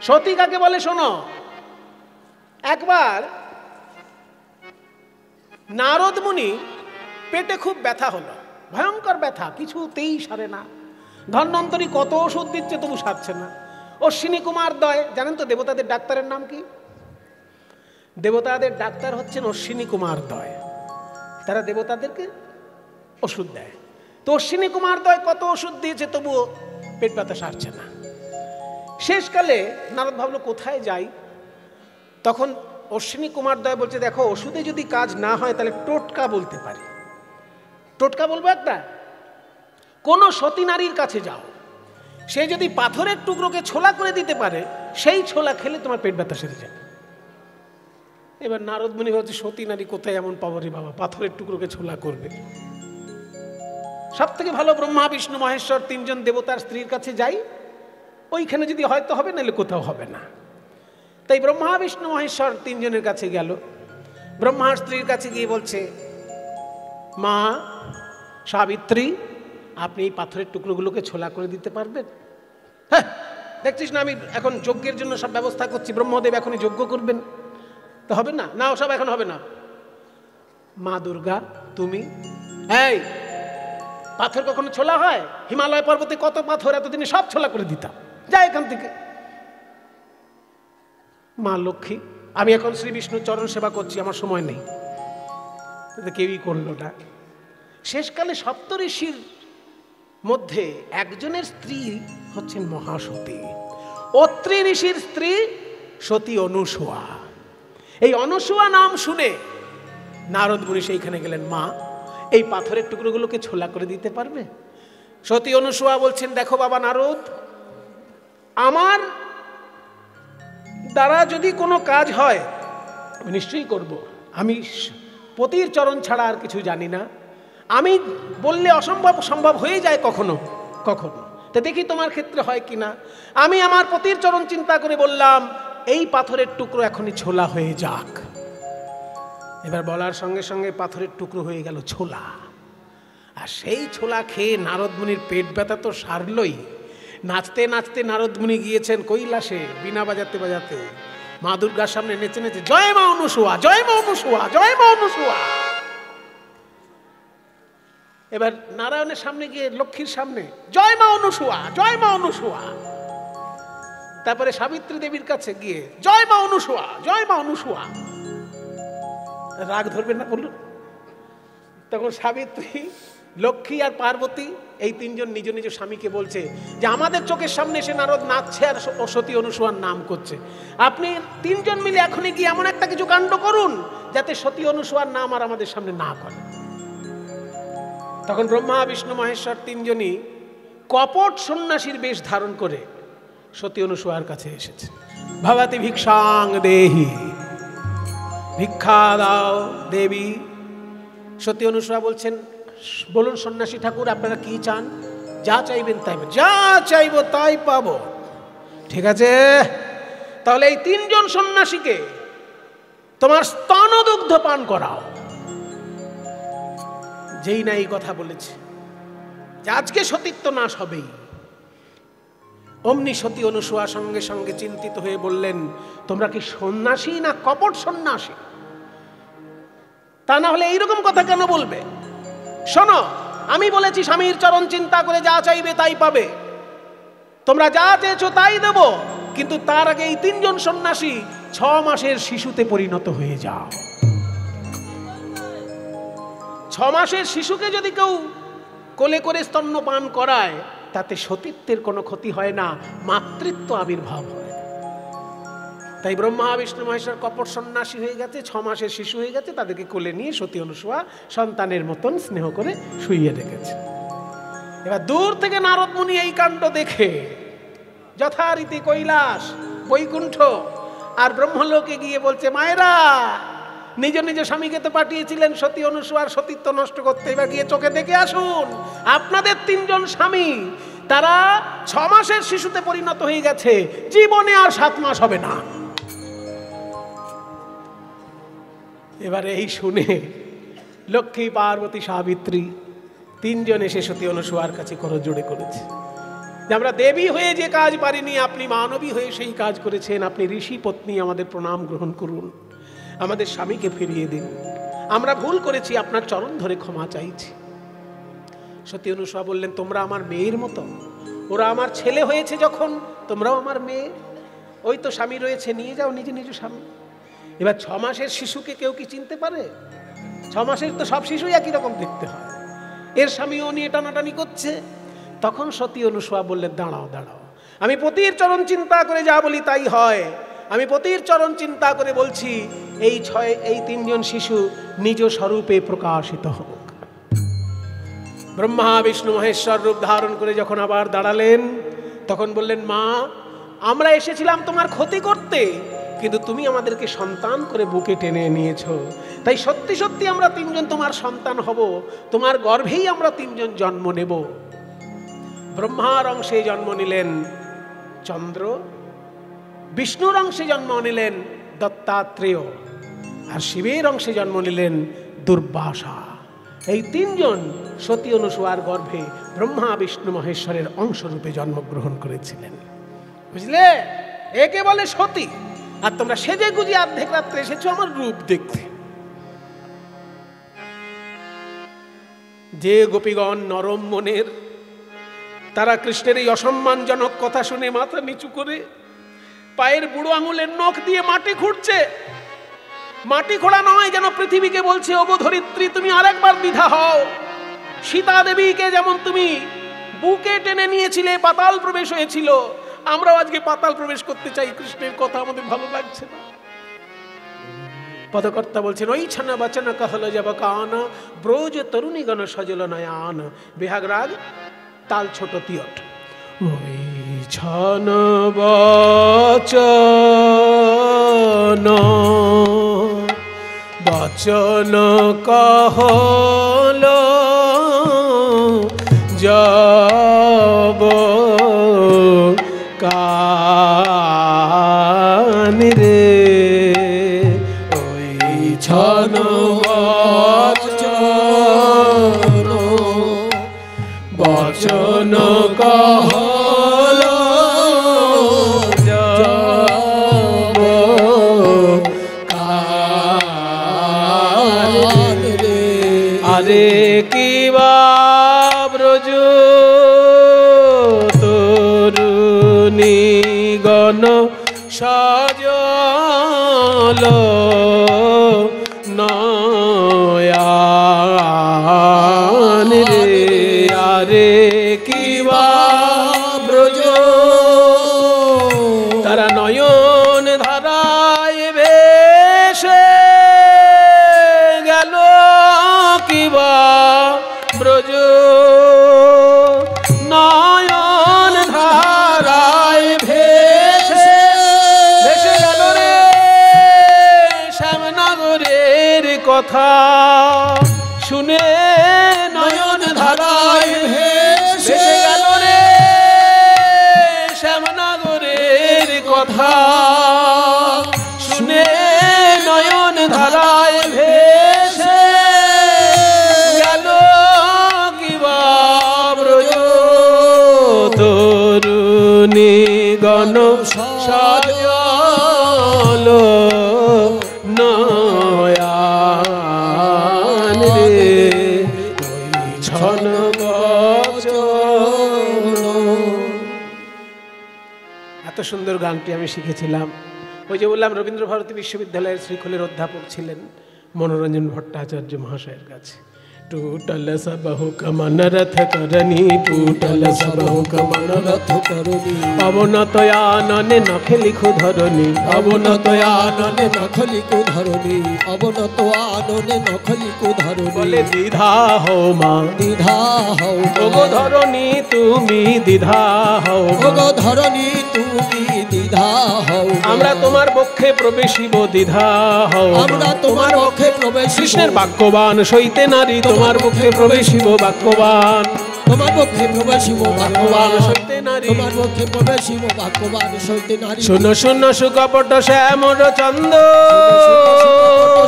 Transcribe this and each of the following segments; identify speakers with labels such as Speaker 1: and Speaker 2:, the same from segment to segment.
Speaker 1: সতী কাকে বলে শোনো। একবার নারদ মুনি পেটে খুব ব্যথা হলো, ভয়ঙ্কর ব্যথা, কিছুতেই সারে না। ধন্বন্তরী কত ওষুধ দিচ্ছে তবু সারছে না। অশ্বিনী কুমার দয়, জানেন তো দেবতাদের ডাক্তারের নাম কি? দেবতাদের ডাক্তার হচ্ছেন অশ্বিনী কুমার দয়। তারা দেবতাদেরকে ওষুধ দেয়। তো অশ্বিনী কুমার দয় কত ওষুধ দিয়েছে তবুও পেট ব্যথা সারছে না। শেষকালে নারদ ভাবলো কোথায় যাই। তখন অশ্বিনী কুমার দয় বলছে, দেখো ওষুধে যদি কাজ না হয় তাহলে টোটকা বলতে পারি। টোটকা বলবো একটা, কোন সতী নারীর কাছে যাও, সে যদি পাথরের টুকরোকে ছোলা করে দিতে পারে, সেই ছোলা খেলে তোমার পেট ব্যথা সেরে যাবে। এবার নারদ মুনি ভাবছে, সতী নারী কোথায় এমন পাবো রে বাবা, পাথরের টুকরোকে ছোলা করবে। সব থেকে ভালো ব্রহ্মা বিষ্ণু মহেশ্বর তিনজন দেবতার স্ত্রীর কাছে যাই, ওইখানে যদি হয়তো হবে, নাহলে কোথাও হবে না। তাই ব্রহ্মা বিষ্ণু মহেশ্বর তিনজনের কাছে গেল। ব্রহ্মার স্ত্রীর কাছে গিয়ে বলছে, মা সাবিত্রী, আপনি এই পাথরের টুকরোগুলোকে ছোলা করে দিতে পারবেন? হ্যাঁ, দেখছিস না আমি এখন যজ্ঞের জন্য সব ব্যবস্থা করছি, ব্রহ্মদেব এখনই যজ্ঞ করবেন, তো হবে না? না, ওসব এখন হবে না। মা দুর্গা, তুমি, এই পাথর কখনো ছোলা হয়? হিমালয় পর্বতে কত পাথর, এতদিনে সব ছোলা করে দিতাম, যা এখান থেকে। মা লক্ষ্মী, আমি এখন শ্রী বিষ্ণুর চরণ সেবা করছি, আমার সময় নেই। কেউই করল না। শেষকালে সপ্তঋষির মধ্যে একজনের স্ত্রী হচ্ছেন মহাসতী, অত্রি ঋষির স্ত্রী সতী অনুসূয়া। এই অনুসূয়া নাম শুনে নারদ মুনি সেইখানে গেলেন, মা এই পাথরের টুকরোগুলোকে ছোলা করে দিতে পারবে? সতী অনুসূয়া বলছেন, দেখো বাবা নারদ, আমার দ্বারা যদি কোনো কাজ হয় আমি নিশ্চয়ই করব। আমি পতির চরণ ছাড়া আর কিছু জানি না। আমি বললে অসম্ভব সম্ভব হয়ে যায় কখনো কখনো, তো দেখি তোমার ক্ষেত্রে হয় কিনা। আমি আমার পতির চরণ চিন্তা করে বললাম, এই পাথরের টুকরো এখনই ছোলা হয়ে যাক। এবার বলার সঙ্গে সঙ্গে পাথরের টুকরো হয়ে গেল ছোলা। আর সেই ছোলা খেয়ে নারদ মুনির পেট ব্যথা তো সারলই। নাচতে নাচতে নারদ মুনি গিয়েছেন কৈলাসে, বীণা বাজাতে বাজাতে মা দুর্গার সামনে নেচে নেচে, জয় মা অনুসূয়া, জয় মা অনুসূয়া, জয় মা অনুসূয়া। এবার নারায়ণের সামনে গিয়ে লক্ষ্মীর সামনে, জয় মা অনুসূয়া, জয় মা অনুসূয়া। তারপরে সাবিত্রী দেবীর কাছে গিয়ে, জয় মা অনুসূয়া, জয় মা অনুসূয়া। রাগ ধরবেন না বলুন? তখন সাবিত্রী, লক্ষ্মী আর পার্বতী এই তিনজন নিজ নিজ স্বামীকে বলছে যে আমাদের চোখের সামনে এসে নারদ নাচছে আর সতী অনুসূয়ার নাম করছে, আপনি তিনজন মিলে এখনই গিয়ে এমন একটা কিছু কাণ্ড করুন যাতে সতী অনুসূয়ার নাম আর আমাদের সামনে না করে। তখন ব্রহ্মা বিষ্ণু মহেশ্বর তিনজনই কপট সন্ন্যাসীর বেশ ধারণ করে সতী অনুসূয়ার কাছে এসেছে। ভবতি ভিক্ষাং দেহি, ভিক্ষা দাও দেবী। সতী অনুসূয়া বলছেন, বলুন সন্ন্যাসী ঠাকুর, আপনারা কি চান? যা চাইবেন তাই, যা চাইবো তাই পাবো। ঠিক আছে, তাহলে এই তিনজন সন্ন্যাসীকে তোমার স্তনদুগ্ধ পান করাও। যেই না এই কথা বলেছে যে আজকে সতীত্ব নাশ হবেই, অমনি সতী অনুসূয়া সঙ্গে সঙ্গে চিন্তিত হয়ে বললেন, তোমরা কি সন্ন্যাসী না কপট সন্ন্যাসী? তা না হলে এইরকম কথা কেন বলবে? শোনো, আমি বলেছি স্বামীর চরণ চিন্তা করে যা চাইবে তাই পাবে, তোমরা যা চেয়েছো তাই দেব, কিন্তু তার আগে এই তিনজন সন্ন্যাসী 6 মাসের শিশুতে পরিণত হয়ে যাও। 6 মাসের শিশুকে যদি কেউ কোলে করে স্তন্যপান করায় তাতে সতীত্বের কোনো ক্ষতি হয় না, মাতৃত্ব আবির্ভাব হয়। তাই ব্রহ্মা বিষ্ণু মহেশ্বর কপট সন্ন্যাসী হয়ে গেছে, 6 মাসের শিশু হয়ে গেছে, তাদেরকে কোলে নিয়ে সতী অনুসূয়া সন্তানের মতন স্নেহ করে শুইয়ে রেখেছে। এবার দূর থেকে নারদ মুনি এই কাণ্ড দেখে যথারীতি কৈলাস, বৈকুণ্ঠ আর ব্রহ্মলোকে গিয়ে বলছে, মায়েরা নিজ নিজ স্বামীকে তো পাঠিয়েছিলেন সতী অনুসূয়ার সতীত্ব নষ্ট করতে, এবার গিয়ে চোখে দেখে আসুন আপনাদের তিনজন স্বামী তারা 6 মাসের শিশুতে পরিণত হয়ে গেছে, জীবনে আর 7 মাস হবে না। এবারে এই শুনে লক্ষ্মী, পার্বতী, সাবিত্রী তিনজন এসে সতী অনুসূয়ার কাছে করজোড়ে করেছে, যে আমরা দেবী হয়ে যে কাজ পারিনি, আপনি মানবী হয়ে সেই কাজ করেছেন। আপনি ঋষি পত্নী, আমাদের প্রণাম গ্রহণ করুন, আমাদের স্বামীকে ফিরিয়ে দিন, আমরা ভুল করেছি, আপনার চরণ ধরে ক্ষমা চাইছি। সতী অনুসূয়া বললেন, তোমরা আমার মেয়ের মতো, ওরা আমার ছেলে হয়েছে যখন, তোমরাও আমার মেয়ে। ওই তো স্বামী রয়েছে, নিয়ে যাও নিজ নিজ স্বামী। এবার 6 মাসের শিশুকে কেউ কি চিনতে পারে? 6 মাসের তো সব শিশুই একই রকম দেখতে হয়। এর স্বামীও নিয়ে টানাটানি করছে। তখন সতী অনুসূয়া বললেন, দাঁড়াও দাঁড়াও, আমি পতির চরণ চিন্তা করে যা বলি তাই হয়। আমি পতির চরণ চিন্তা করে বলছি, এই 3 জন শিশু নিজ স্বরূপে প্রকাশিত হোক। ব্রহ্মা বিষ্ণু মহেশ্বর রূপ ধারণ করে যখন আবার দাঁড়ালেন, তখন বললেন, মা, আমরা এসেছিলাম তোমার ক্ষতি করতে, কিন্তু তুমি আমাদেরকে সন্তান করে বুকে টেনে নিয়েছো, তাই সত্যি সত্যি আমরা 3 জন তোমার সন্তান হব, তোমার গর্ভেই আমরা 3 জন জন্ম নেব। ব্রহ্মার অংশে জন্ম নিলেন চন্দ্র, বিষ্ণুর অংশে জন্ম নিলেন দত্তাত্রেয়, আর শিবের অংশে জন্ম নিলেন দুর্বাসা। এই 3 জন সতী অনুসূয়ার গর্ভে ব্রহ্মা বিষ্ণু মহেশ্বরের অংশরূপে জন্মগ্রহণ করেছিলেন। বুঝলে, একে বলে সতী। আর তোমরা সেজে গুজে অর্ধেক রাত্রে এসেছো আমার রূপ দেখতে। যে গোপীগণ নরম মনের, তারা কৃষ্ণের এই অসম্মানজনক কথা শুনে মাথা নিচু করে পায়ের বুড়ো আঙুলের নখ দিয়ে মাটি খুঁড়ছে। মাটি খোঁড়া নয়, যেন পৃথিবীকে বলছে, ওগো ধরিত্রী, তুমি আরেকবার দ্বিধা হও। সীতা দেবীকে যেমন তুমি বুকে টেনে নিয়েছিলে, পাতাল প্রবেশ হয়েছিল, আমরাও আজকে পাতাল প্রবেশ করতে চাই। কৃষ্ণের কথা আমাদের ভালো লাগছে না। পদকর্তা বলছেন, ওই ছানা বাচনা कहल जब कान ব্রজ তরুণী গণ সজল নয়ান। বিহাগ রাগ, তাল ছোট তিয়ট। ওই ছানা বাচন कहल जब कान रे, छन बचन कहल जब कान रे। अरे किबा ब्रज तरुणी गण सजल নয়ান রে। আরে কিবা ব্রজ, তারা নয়ন ধারায় ভেসে গেল, কিবা ব্রজ নয়ন ধারায় ভেসে গেল রে। শ্যামনগরের কথা শুনে নয়ন ধারায় ভেসে গেল রে। শ্যামনগরের কথা শুনে নয়ন ধারায় ভেসে গেল, কিবা ব্রজ তরুণী গণ সজল নয়ান রে। ছন এত সুন্দর গানটি আমি শিখেছিলাম। ওই যে বললাম, রবীন্দ্র ভারতী বিশ্ববিদ্যালয়ের শ্রীখোলের অধ্যাপক ছিলেন মনোরঞ্জন ভট্টাচার্য মহাশয়ের কাছে। टूटल सब हुक्म रथ करनी, टूटल सब हुक्म रथ करनी, अवनत आनने नख लिखु धरनी, अवनत आनने नख लिखु धरनी, अवनत आनने नख लिखु धरनी। बोले द्विधा हो माँ, द्विधा हो ओगो धरनी तुमी द्विधा हो, ओगो धरनी तुमी द्विधा हो। আমরা তোমার পক্ষে প্রবেশিব দ্বিধা হও, আমরা তোমার পক্ষে প্রবেশ। কৃষ্ণের বাক্যবান সইতে নারী, তোমার পক্ষে প্রবেশিব বাক্যবান, তোমার পক্ষে প্রবেশিব বাক্যবান সইতে নারী, তোমার পক্ষে প্রবেশিব বাক্যবান সইতে নারী। শূন্য শূন্য সুকপট শ্যামর চন্দ,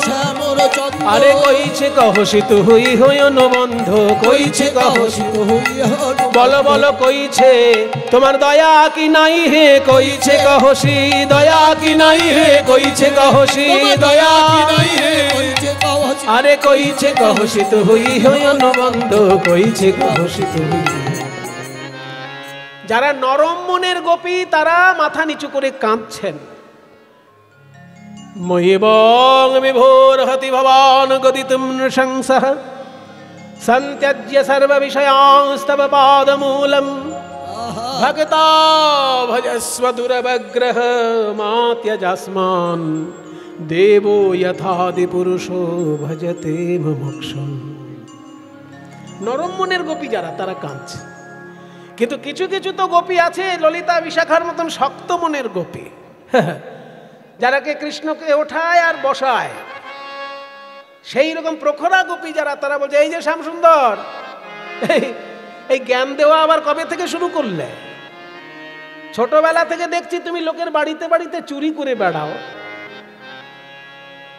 Speaker 1: শ্যামর চন্দ আরে কইছে কহসিত হই হইন বন্ধ, কইছে কহসিত হই, বলো বলো কইছে তোমার দয়া কি নাই হে, কইছে কহসি দয়া কি নাই হে, কইছে কহসি দয়া কি নাই হে, আরে কইছে কহসিত হই হইন বন্ধ, কইছে কহসিত হই। যারা নরম মনের গোপী তারা মাথা নিচু করে কাঁদছেন। মহিবং বিভোর হতি ভবান গদিতুম নৃশংসঃ সন্ত্যজ্য সর্ব বিষয়াংস্তব পাদমূলম ভক্তা ভজস্ব দুরবগ্রহ মাত্যজাস্মান দেবো যথাদি পুরুষো ভজতে মুমুক্ষুম। নরম মনের গোপী যারা তারা কাঁদছে, কিন্তু কিছু কিছু তো গোপী আছে ললিতা বিশাখার মতন শক্ত মনের গোপী, যারাকে কৃষ্ণকে ওঠায় আর বসায়। সেই রকম প্রখরা গোপী যারা, তারা বলছে এই যে শ্যামসুন্দর, এই জ্ঞান দেওয়া আবার কবে থেকে শুরু করলে? ছোটবেলা থেকে দেখছি তুমি লোকের বাড়িতে বাড়িতে চুরি করে বেড়াও।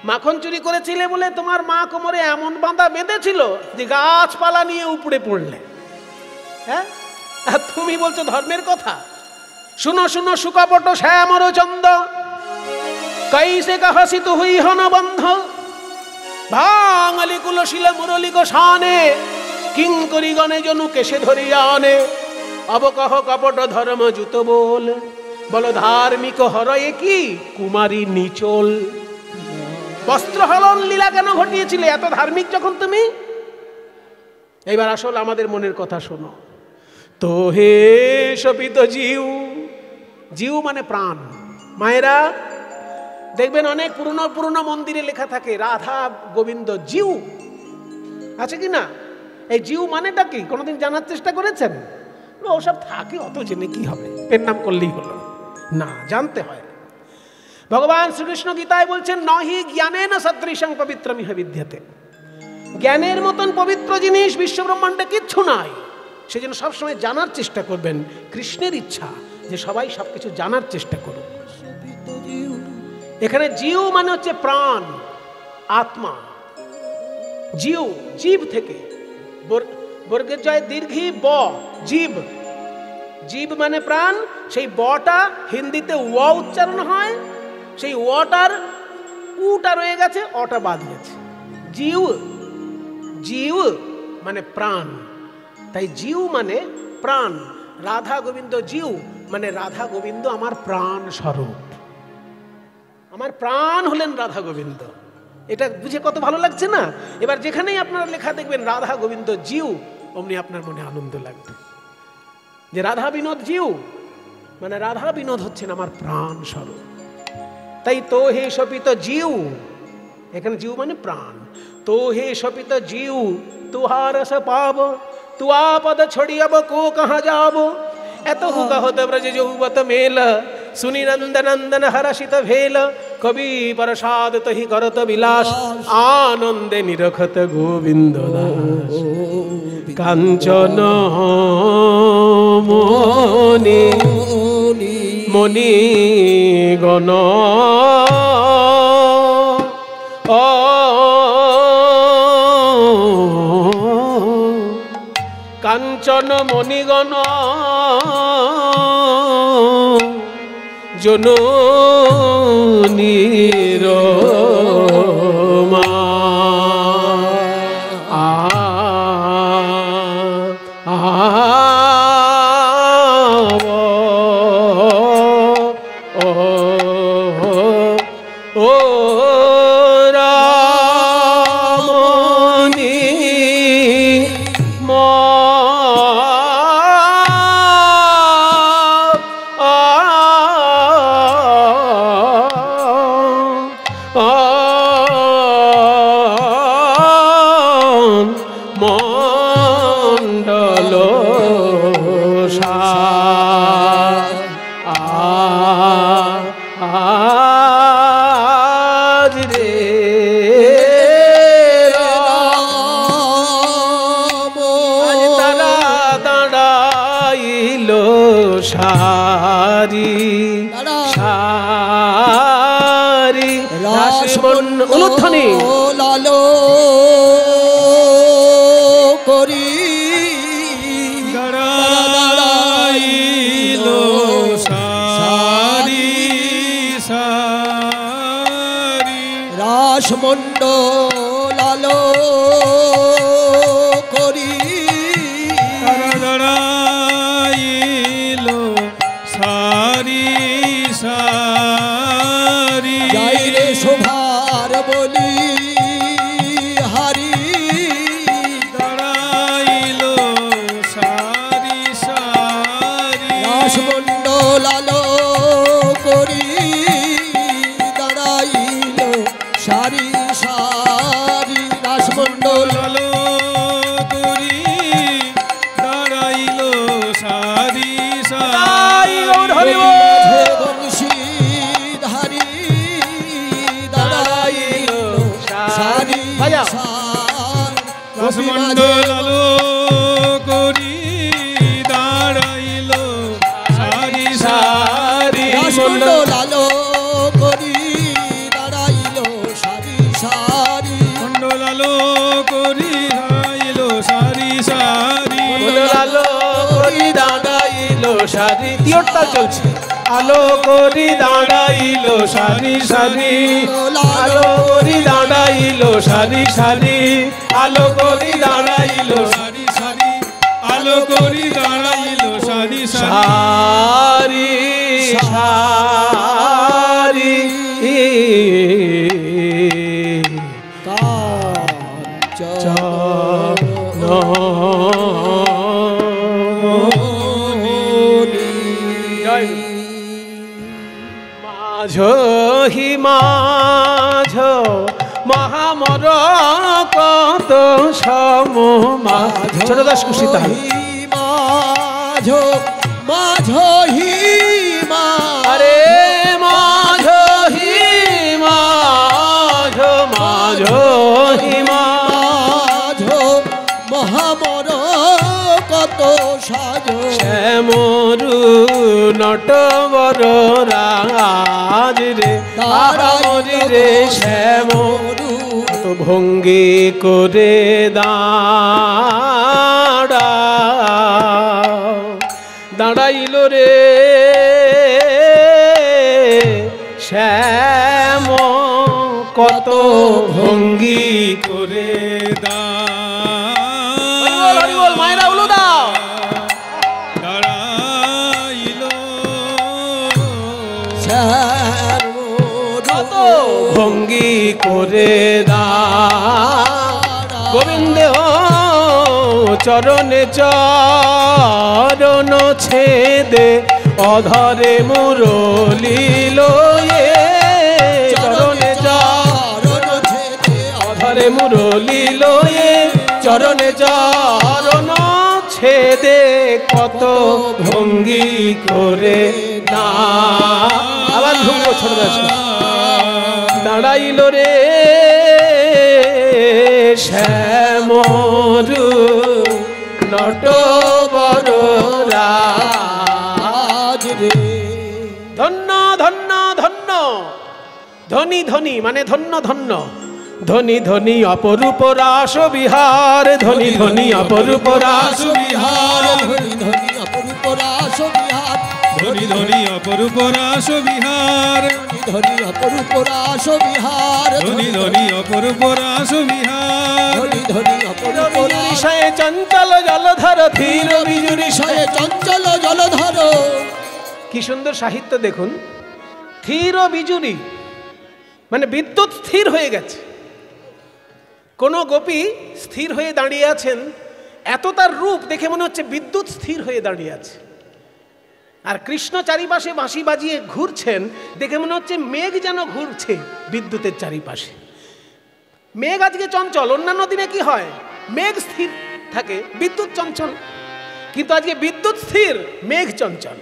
Speaker 1: মাখন চুরি করেছিলে বলে তোমার মা কোমরে এমন বাঁধা বেঁধেছিল যে গাছপালা নিয়ে উপড়ে পড়লে। হ্যাঁ, আর তুমি বলছো ধর্মের কথা? শুনো শুনো সুকপট শ্যামর চন্দ, कैसे कहसित हुई हन बंध, भांगली कुलशिल मुरली गोसाने, किंकरी गणे जनु केशे धरिया आने। अब कह कपट धर्म जुत बोल, बोलो धार्मिक हरये की कुमारी निचोल। বস্ত্র হলন লীলা কেন ঘটিয়েছিলে এত ধার্মিক যখন তুমি? এইবার আসল আমাদের মনের কথা শোনো। তো হে শপিত জিউ, জিউ মানে প্রাণ। মায়েরা দেখবেন অনেক পুরনো পুরনো মন্দিরে লেখা থাকে রাধা গোবিন্দ জিউ, আছে কি না? এই জিউ মানেটা কি কোনোদিন জানার চেষ্টা করেছেন? ওসব থাকে, অত জেনে কি হবে, পেন নাম করলেই হলো না, জানতে হয়। ভগবান শ্রীকৃষ্ণ গীতায় বলছেন নহি জ্ঞানেন সদৃশং পবিত্রমিহ বিদ্যতে। জ্ঞানের মতন পবিত্র জিনিস বিশ্বব্রহ্মাণ্ডে কিচ্ছু নাই। সেজন্য সবসময় জানার চেষ্টা করবেন। কৃষ্ণের ইচ্ছা যে সবাই সবকিছু জানার চেষ্টা করুক। এখানে জিউ মানে হচ্ছে প্রাণ, আত্মা। জিউ জীব থেকে, বর্গের জয় দীর্ঘী ব, জীব। জীব মানে প্রাণ। সেই বটা হিন্দিতে ও উচ্চারণ হয়, সেই ওটার উটা রয়ে গেছে, অটা বাদ গেছে। জিউ, জিউ মানে প্রাণ, তাই জিউ মানে প্রাণ। রাধা গোবিন্দ জিউ মানে রাধা গোবিন্দ আমার প্রাণ স্বরূপ, আমার প্রাণ হলেন রাধা গোবিন্দ। এটা বুঝে কত ভালো লাগছে না? এবার যেখানেই আপনারা লেখা দেখবেন রাধা গোবিন্দ জিউ, অমনি আপনার মনে আনন্দ লাগবে যে রাধা বিনোদ জিউ মানে রাধা বিনোদ হচ্ছেন আমার প্রাণ স্বরূপ। তাই তো হে শপিত জিউ, এখানে জিউ মানে প্রাণ। তো হে শপিত জিউ তুহার রস পাব, তুয়া পদ ছড়ি अब को कहाँ जाब। এত হুকা হতে ব্রজ যৌবত মেল, सुनि नंद नंदन हर्षित भेल। कवि प्रसाद तहि करत विलास, आनंदे निरखत गोविंद दास। कांचन मोनि मणि गण, কাঞ্চন মণিগণ জননীর মা। সারি সারি রাসে অনুধ্বনি
Speaker 2: লালো করি
Speaker 3: দাঁড়াইলো সারি সারি
Speaker 2: রাসমণ্ডল আলো করি
Speaker 3: দাঁড়াইলো সারি সারি
Speaker 2: যাই রে শোভার বলি হারি
Speaker 3: দাঁড়াইলো সারি সারি
Speaker 2: রাসমণ্ডল আলো করি দাঁড়াইলো সারি সারি রাসমণ্ডল
Speaker 3: আলো করি দাঁড়াইলো সারি সারি
Speaker 2: বংশীধারী দাঁড়াইলো সারি
Speaker 3: রাসমণ্ডল আলো করি দাঁড়াইলো সারি সারি
Speaker 2: রাসমণ্ডল আলো করি দাঁড়াইলো সারি সারি
Speaker 3: মণ্ডল আলো করি দাঁড়াইলো সারি সারি
Speaker 1: আলো করি দাঁড়াইলো সারি তিওরটা চলছে আলো করি দাঁড়াইলো সারি সারি আলো করি দাঁড়াইলো সারি সারি আলো করি দাঁড়াইলো
Speaker 3: সারি সারি আলো করি দাঁড়াইলো সারি
Speaker 1: সারি সারি মাঝ হি মাঝ মহামর কত সম মাঝ ছোট দাস খুশি তাই
Speaker 2: মাঝ মাঝ হি
Speaker 1: আরে মাঝ হি মাঝ মাঝ হি
Speaker 2: মাঝ মহামর কত সাজ
Speaker 1: শ্যামরু নটবর রাজ রে তারামরি রে শ্যাম তো ভঙ্গি করে দাঁড়াইল রে শ্যাম কত ভঙ্গি করে মায়েরা উলু দাও কত ভঙ্গি করে গোবিন্দ চরণে চরণ ছেদে অধরে মুরলি লয়ে চরণে চরণ ছেদে অধরে মুরলি লয়ে চরণে চরণ ছেদে কত ভঙ্গি করে আবার ভঙ্গ ছোট দাঁড়াইল রে শ্যামরু নটবর রাজ রে ধন্য ধন্য ধন্য ধনী ধনী মানে ধন্য ধন্য ধনী ধনী অপরূপ রাস বিহার ধনী ধনী অপরূপ রাস বিহার
Speaker 2: ধনী ধনী অপরূপ রাস বিহার
Speaker 3: ধনী ধনী অপরূপ রাস বিহার
Speaker 2: ধনী অপরূপ রাস বিহার
Speaker 3: ধনী ধনী অপরূপ রাস বিহার
Speaker 2: ধনী ধনী অপরূপ
Speaker 1: বিষয়ে চঞ্চল জলধর ধীর বিজুরি
Speaker 2: বিষয়ে চঞ্চল জলধর
Speaker 1: কি সুন্দর সাহিত্য দেখুন ধীর বিজুরি মানে বিদ্যুৎ স্থির হয়ে গেছে কোন গোপী স্থির হয়ে দাঁড়িয়ে আছেন এত তার রূপ দেখে মনে হচ্ছে বিদ্যুৎ স্থির হয়ে দাঁড়িয়ে আছে আর কৃষ্ণ চারিপাশে বাঁশি বাজিয়ে ঘুরছেন দেখে মনে হচ্ছে মেঘ যেন ঘুরছে বিদ্যুতের চারিপাশে মেঘ আজকে চঞ্চল অন্যান্য দিনে কি হয় মেঘ স্থির থাকে বিদ্যুৎ চঞ্চল কিন্তু আজকে বিদ্যুৎ স্থির মেঘ চঞ্চল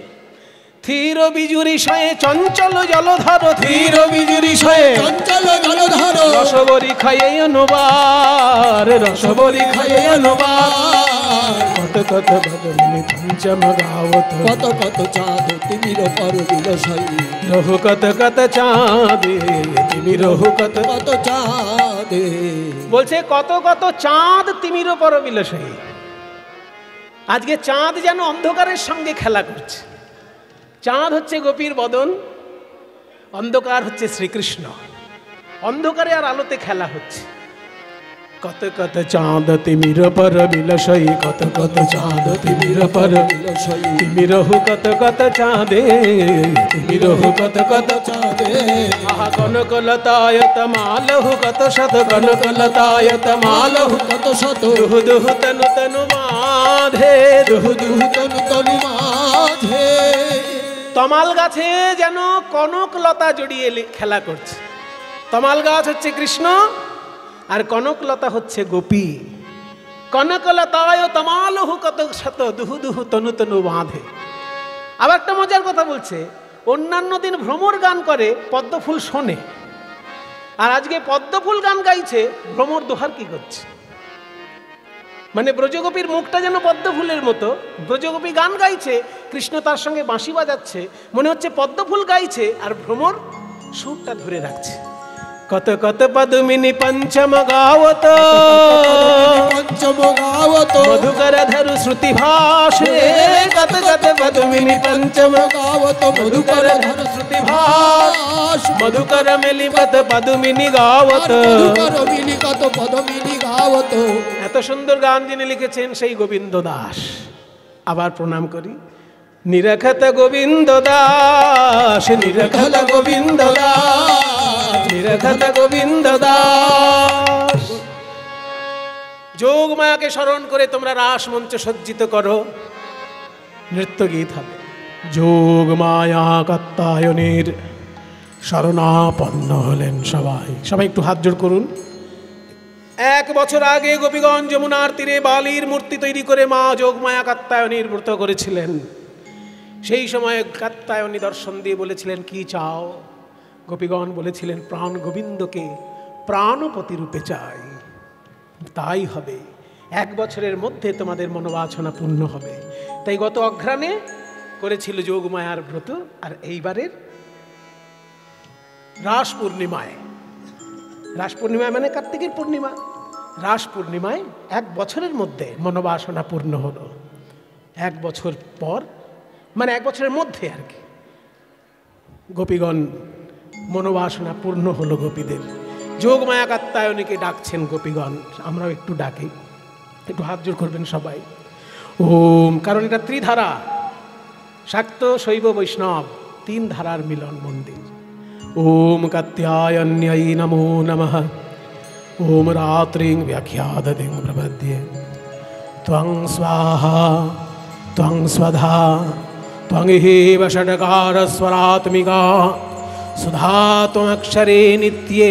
Speaker 1: ধীর বিজুরি শয়ে চঞ্চল জলধর ধীর বিজুরি শয়ে
Speaker 2: চঞ্চল জলধর
Speaker 1: রসবরি খায়ে অনুবার রসবরি খায়ে অনুবার কত কত বদমিনী পঞ্চম গাওত
Speaker 2: কত কত চাঁদ তিমির পর বিলসাই
Speaker 1: রহু কত কত চাঁদে তিমি রহু কত
Speaker 2: কত চাঁদে
Speaker 1: বলছে কত কত চাঁদ তিমির পর বিলসাই। আজকে চাঁদ যেন অন্ধকারের সঙ্গে খেলা করছে। চাঁদ হচ্ছে গোপীর বদন, অন্ধকার হচ্ছে শ্রীকৃষ্ণ। অন্ধকারে আর আলোতে খেলা হচ্ছে। কত কত চাঁদ তিমির পর বিলসাই কত কত চাঁদ তিমির পর
Speaker 2: বিলসাই
Speaker 1: তিমিরহু কত কত চাঁদে তিমিরহু কত কত
Speaker 2: চাঁদে
Speaker 1: আহা কনকলতায়ত মালহু কত শত কনকলতায়ত মালহু
Speaker 2: কত শত
Speaker 1: দুহু দুহু তনু তনু মাধে দুহু দুহু
Speaker 2: তনু তনু মাঝে
Speaker 1: তমাল গাছে যেন কনকলতা জড়িয়ে খেলা করছে। তমাল গাছ হচ্ছে কৃষ্ণ আর কনকলতা হচ্ছে গোপী। কনকলতায় তমালহু কত শত দুহু দুহু তনু তনু বাঁধে। আবার একটা মজার কথা বলছে, অন্যান্য দিন ভ্রমর গান করে পদ্মফুল শোনে, আর আজকে পদ্মফুল গান গাইছে ভ্রমর দোহার কি করছে। মানে ব্রজগোপীর মুখটা যেন পদ্মফুলের মতো, ব্রজগোপী গান গাইছে, কৃষ্ণ তার সঙ্গে বাঁশি বাজাচ্ছে, মনে হচ্ছে পদ্মফুল গাইছে আর ভ্রমর সুরটা ধরে রাখছে। কত কত পদমিনী পঞ্চম গাওত
Speaker 2: পঞ্চম গাওত
Speaker 1: মধুকর ধরু শ্রুতি ভাষে কত কত পদমিনী পঞ্চম
Speaker 2: গাওত
Speaker 1: মধুকর ধরু শ্রুতি ভাষ মধুকর মেলিপত পদমিনী গাওত।
Speaker 2: মধুকর মিলিকত পদমিনী গাওত।
Speaker 1: এত সুন্দর গান যিনি লিখেছেন সেই গোবিন্দ দাস। আবার প্রণাম করি। নিরখত গোবিন্দ দাস নিরখত গোবিন্দ দাস নিরখত গোবিন্দ দাস। যোগ মায়াকে স্মরণ করে তোমরা রাস মঞ্চ সজ্জিত করো, নৃত্য গীত হবে। যোগ মায়া কাত্তায়নের শরণাপন্ন হলেন সবাই। সবাই একটু হাত জোড় করুন। 1 বছর আগে গোপীগণ যমুনার তীরে বালির মূর্তি তৈরি করে মা যোগমায়া কাত্তায়নীর ব্রত করেছিলেন। সেই সময় কাত্তায়নী দর্শন দিয়ে বলেছিলেন, কি চাও? গোপীগণ বলেছিলেন, প্রাণ গোবিন্দকে প্রাণপতি রূপে চাই। তাই হবে, 1 বছরের মধ্যে তোমাদের মনোবাসনা পূর্ণ হবে। তাই গত অঘ্রাণে করেছিল যোগমায়ার ব্রত, আর এইবারের রাস পূর্ণিমায়, রাস পূর্ণিমা মানে কার্তিকের পূর্ণিমা, রাস পূর্ণিমায় 1 বছরের মধ্যে মনোবাসনা পূর্ণ হলো। 1 বছর পর মানে 1 বছরের মধ্যে আর কি গোপীগণ মনোবাসনা পূর্ণ হলো গোপীদের। যোগমায়া কাত্তায়নীকে ডাকছেন গোপীগণ। আমরাও একটু ডাকি, একটু হাত জোড় করবেন সবাই। ওম, কারণ এটা ত্রিধারা, শাক্ত শৈব বৈষ্ণব 3 ধারার মিলন মন্দির। ওম কাত্যায়ন্যై নমো নমঃ। ওম রাত্রিং ব্যাখ্যাদতিং প্রপদ্যে। ত্বং স্বাহা ত্বং স্বধা ত্বং হেব ষডকারস্বরাত্মিকা সুধা ত্বমক্ষরে নিত্যে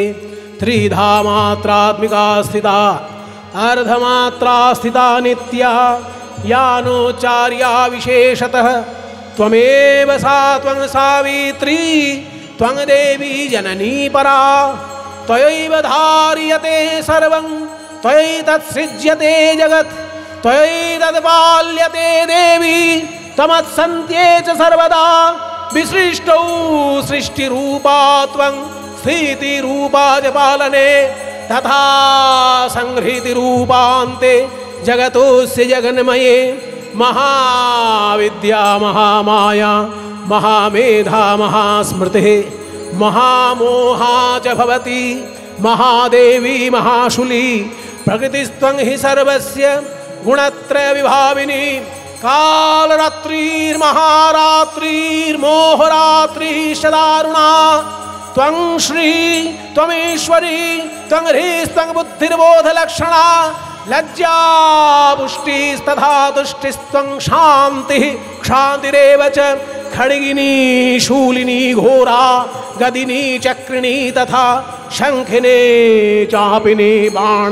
Speaker 1: ত্রিধা মাত্রাত্মিকা স্থিতা अर्धमात्रा स्थिता नित्या यानोचार्या विशेषतः त्वमेव सा त्वं सावित्री त्वं देवी जननी परा त्वयैव धार्यते सर्वं त्वयैतत्सृज्यते जगत् त्वयैतत्पाल्यते देवी त्वमत्सन्त्ये च सर्वदा विसृष्टौ सृष्टिरूपा त्वं स्थितिरूपा च पालने तथा संहृति रूपान्ते जगतोस्य जगन्मये महाविद्या महामाया महामेधा महास्मृतिः महामोहा च भवति महादेवी महाशूली प्रकृतिस्त्वं हि सर्वस्य गुणत्रय विभाविनी कालरात्रिर्महारात्रिर्मोहरात्रिश्च त्वं श्री त्वमेश्वरी त्वं ह्रीस्त्वं बुद्धिर्बोधलक्षणा लज्जा पुष्टिस्तथा तुष्टिस्त्वं शान्तिः क्षान्तिरेव च खड्गिनी शूलिनी घोरा गदिनी चक्रिणी तथा शङ्खिनी चापिनी बाण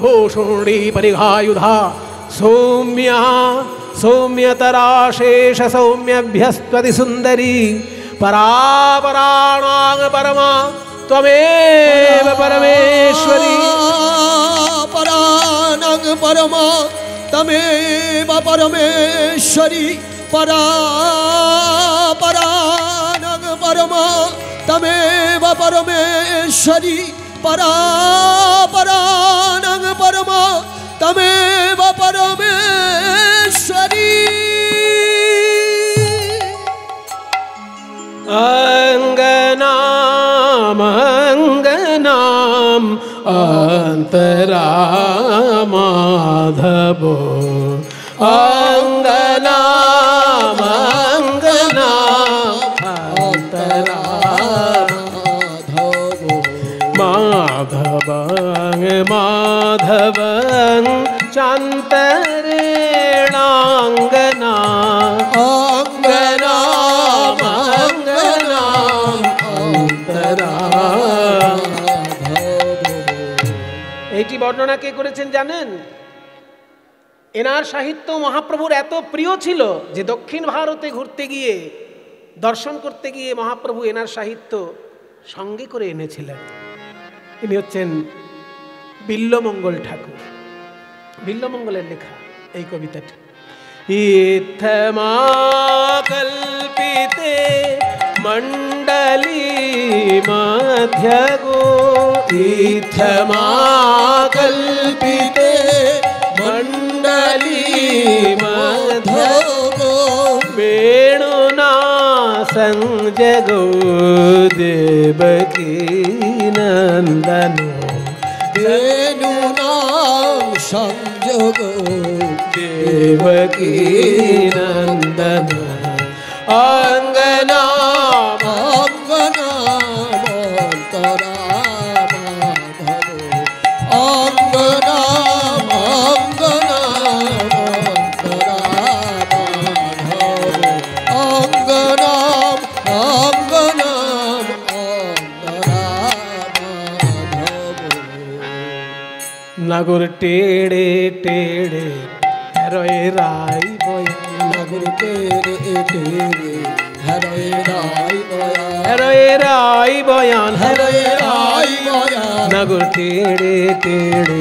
Speaker 1: भूषुण्डी परिघायुधा सौम्या सौम्यतरा शेष सौम्यभ्यस्त्वति सुन्दरी परापराणां परमा त्वमेव परमेश्वरी
Speaker 2: पराणां परमा তমেব পরমেশ্বরী পরা পরানং পরমা তমেব পরমেশ্বরী পরা পরানং পরমা তমেব পরমেশ্বরী
Speaker 1: অঙ্গনাম অঙ্গনাম অন্তরা মাধব অঙ্গনাম অঙ্গনাম অন্তরা মাধব মাধবং চান্তরেণাঙ্গনা অঙ্গনাম অঙ্গনাম অন্তরা। এইটি বর্ণনা কে করেছেন জানেন? এনার সাহিত্য মহাপ্রভুর এত প্রিয় ছিল যে দক্ষিণ ভারতে ঘুরতে গিয়ে দর্শন করতে গিয়ে মহাপ্রভু এনার সাহিত্য সঙ্গে করে এনেছিলেন। ইনি হচ্ছেন বিল্বমঙ্গল ঠাকুর। বিল্বমঙ্গলের লেখা এই কবিতাটি। ইত্থমা কল্পিতে মণ্ডলী মধ্যগো ইত্থমা কল্পিতে মণ্ডলী মধ্যগো বেণুনা সংজগো দেবকী নন্দনো
Speaker 2: বেণুনাম সংযোগ
Speaker 1: দেবকী নন্দন অঙ্গনাম
Speaker 2: অঙ্গনাম অন্তরা মাধব অঙ্গনাম অঙ্গনাম অন্তরা মাধব অঙ্গনাম অঙ্গনাম অন্তরা মাধব।
Speaker 1: নাগর টেড়ে টেড়ে রয়ে রাই বয়া
Speaker 2: নগর তেরে তেরে হরে রাই বয়া
Speaker 1: রয়ে রাই বয়ান
Speaker 2: হরে রাই বয়া
Speaker 1: নাগর টেড়ে টেড়ে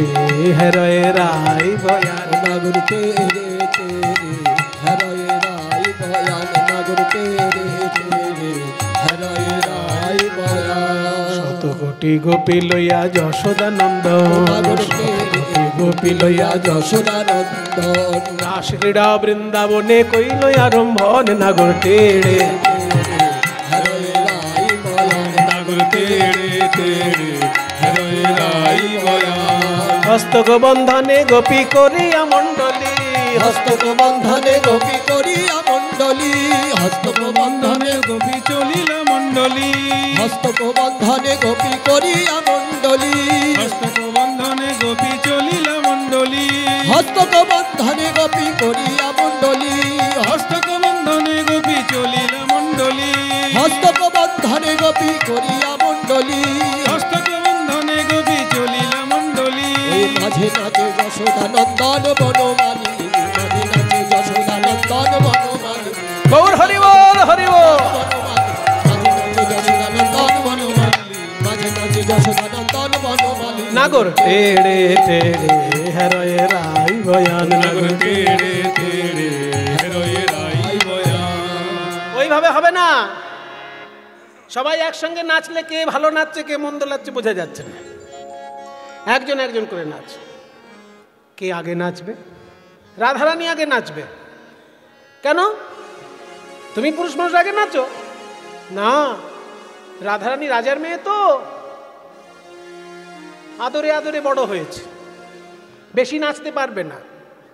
Speaker 1: রয়ে রাই বয়ান
Speaker 2: নগর তেরে তেরে হরে রাই বয়া নগর তেরে তেরে হরে রাই বয়া
Speaker 1: শত কোটি গোপী লইয়া যশোদানন্দ
Speaker 2: নগর তেরে গোপী লইয়া যশোদানন্দন
Speaker 1: রাস ক্রীড়া বৃন্দাবনে কইল আরম্ভন নাগর টেড়ে
Speaker 2: হরে রাই বয়া
Speaker 3: নাগর তেড়ে তেড়ে হরে রাই বয়া
Speaker 1: হস্তক বন্ধনে গোপী করিয়া মণ্ডলী
Speaker 2: হস্তক বন্ধনে গোপী করিয়া মণ্ডলী হস্তক বন্ধনে
Speaker 3: গোপী চলিল মণ্ডলী
Speaker 2: হস্তক বন্ধনে গোপী করিয়া মণ্ডলী
Speaker 3: হস্তক বন্ধনে গোপী চলিল মণ্ডলী
Speaker 2: হস্তক বন্ধনে গোপী করিয়া মণ্ডলী
Speaker 3: হস্তক বন্ধনে গোপী চলিল মণ্ডলী
Speaker 2: হস্তক বন্ধনে গোপী করিয়া মণ্ডলী
Speaker 3: হস্তক বন্ধনে গোপী চলিল মণ্ডলী
Speaker 2: ওই মাঝে নাচে যশোদানন্দন বনমালী মাঝে নাচে যশোদানন্দন বনমালী
Speaker 1: গৌর হরিবল হরিবল
Speaker 2: মাঝে নাচে যশোদানন্দন বনমালী মাঝে নাচে যশোদানন্দন বনমালী
Speaker 1: নাগর টেড়ে টেড়ে রয়ে রাই বয়ান
Speaker 3: নাগর
Speaker 1: নাগর
Speaker 3: তেড়ে তেড়ে হরে রাই বয়া
Speaker 1: ওইভাবে হবে না। সবাই একসঙ্গে নাচলে কে ভালো নাচছে কে মন্দ নাচছে বোঝা যাচ্ছে না। একজন একজন করে নাচ। কে আগে নাচবে? রাধারানী আগে নাচবে। কেন? তুমি পুরুষ মানুষ আগে নাচো না। রাধারানী রাজার মেয়ে তো আদরে আদরে বড় হয়েছে, বেশি নাচতে পারবে না।